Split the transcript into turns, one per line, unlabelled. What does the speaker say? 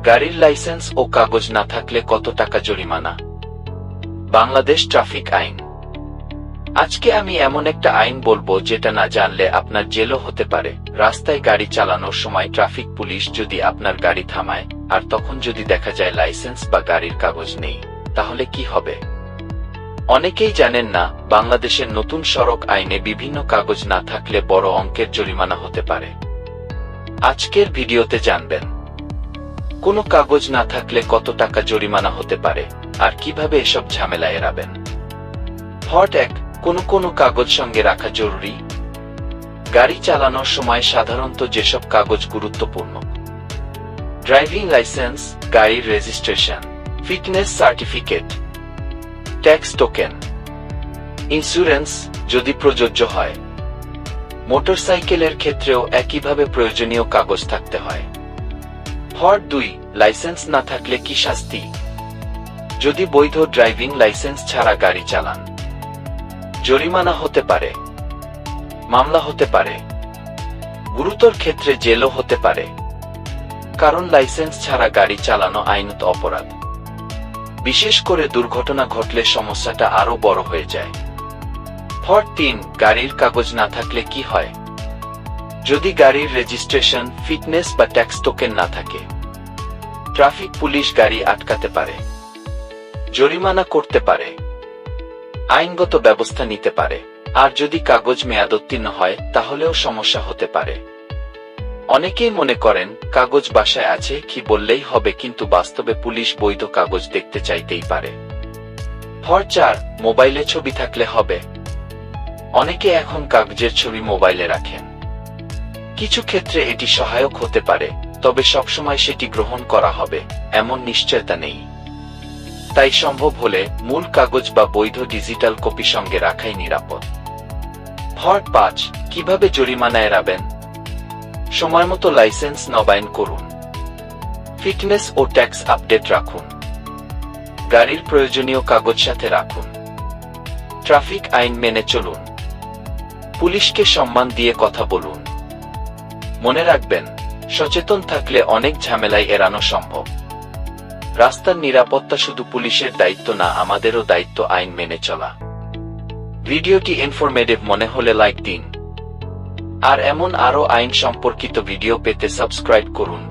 গাড়ির লাইসেন্স ও কাগজ না থাকলে কত টাকা জরিমানা? বাংলাদেশ ট্রাফিক আইন। আজকে আমি এমন একটা আইন বলবো যেটা না জানলে আপনার জেলও হতে পারে। রাস্তায় গাড়ি চালানোর সময় ট্রাফিক পুলিশ যদি আপনার গাড়ি থামায় আর তখন যদি দেখা যায় লাইসেন্স বা গাড়ির কাগজ নেই, তাহলে কি হবে? অনেকেই জানেন না, বাংলাদেশের নতুন সড়ক আইনে বিভিন্ন কাগজ না থাকলে বড় অঙ্কের জরিমানা হতে পারে। আজকের ভিডিওতে জানবেন কোনো কাগজ না থাকলে কত টাকা জরিমানা হতে পারে আর কিভাবে এসব ঝামেলা এড়াবেন। পার্ট 1, কোনো কাগজ সঙ্গে রাখা জরুরি। গাড়ি চালানোর সময় সাধারণত যেসব কাগজ গুরুত্বপূর্ণ: ড্রাইভিং লাইসেন্স, গাড়ির registration, fitness certificate, tax token, insurance যদি প্রযোজ্য হয়। মোটরসাইকেলের ক্ষেত্রেও একইভাবে প্রয়োজনীয় কাগজ থাকতে হয়। পার্ট 2, লাইসেন্স না থাকলে কি শাস্তি? যদি বৈধ ড্রাইভিং লাইসেন্স ছাড়া গাড়ি চালান, জরিমানা হতে পারে, মামলা হতে পারে, গুরুতর ক্ষেত্রে জেলও হতে পারে, কারণ লাইসেন্স ছাড়া গাড়ি চালানো আইনত অপরাধ। বিশেষ করে দুর্ঘটনা ঘটলে সমস্যাটা আরো বড় হয়ে যায়। পার্ট 3, গাড়ির কাগজ না থাকলে কি হয়? যদি গাড়ির রেজিস্ট্রেশন, ফিটনেস বা ট্যাক্স টোকেন না থাকে, ট্রাফিক পুলিশ গাড়ি আটকাতে পারে, জরিমানা করতে পারে, আইনগত ব্যবস্থা নিতে পারে। আর যদি কাগজ মেয়াদোত্তীর্ণ হয় তাহলেও সমস্যা হতে পারে। অনেকেই মনে করেন কাগজ বাসায় আছে কি বললেই হবে, কিন্তু বাস্তবে পুলিশ বৈধ কাগজ দেখতে চাইতেই পারে। পার্ট 4, মোবাইলে ছবি থাকলে হবে। অনেকে এখন কাগজের ছবি মোবাইলে রাখেন। কিছু ক্ষেত্রে এটি সহায়ক হতে পারে, তবে সবসময় সেটি গ্রহণ করা হবে এমন নিশ্চয়তা নেই। তাই সম্ভব হলে মূল কাগজ বা বৈধ ডিজিটাল কপি সঙ্গে রাখাই নিরাপদ। পার্ট 5, কিভাবে জরিমানা এড়াবেন? সময়মতো লাইসেন্স নবায়ন করুন, ফিটনেস ও ট্যাক্স আপডেট রাখুন, গাড়ির প্রয়োজনীয় কাগজ সাথে রাখুন, ট্রাফিক আইন মেনে চলুন, পুলিশকে সম্মান দিয়ে কথা বলুন। মনে রাখবেন, সচেতন থাকলে অনেক ঝামেলাই এড়ানো সম্ভব। রাস্তার নিরাপত্তা শুধু পুলিশের দায়িত্ব না, আমাদেরও দায়িত্ব আইন মেনে চলা। ভিডিওটি ইনফরমেটিভ মনে হলে লাইক দিন, আর এমন আরো আইন সম্পর্কিত ভিডিও পেতে সাবস্ক্রাইব করুন।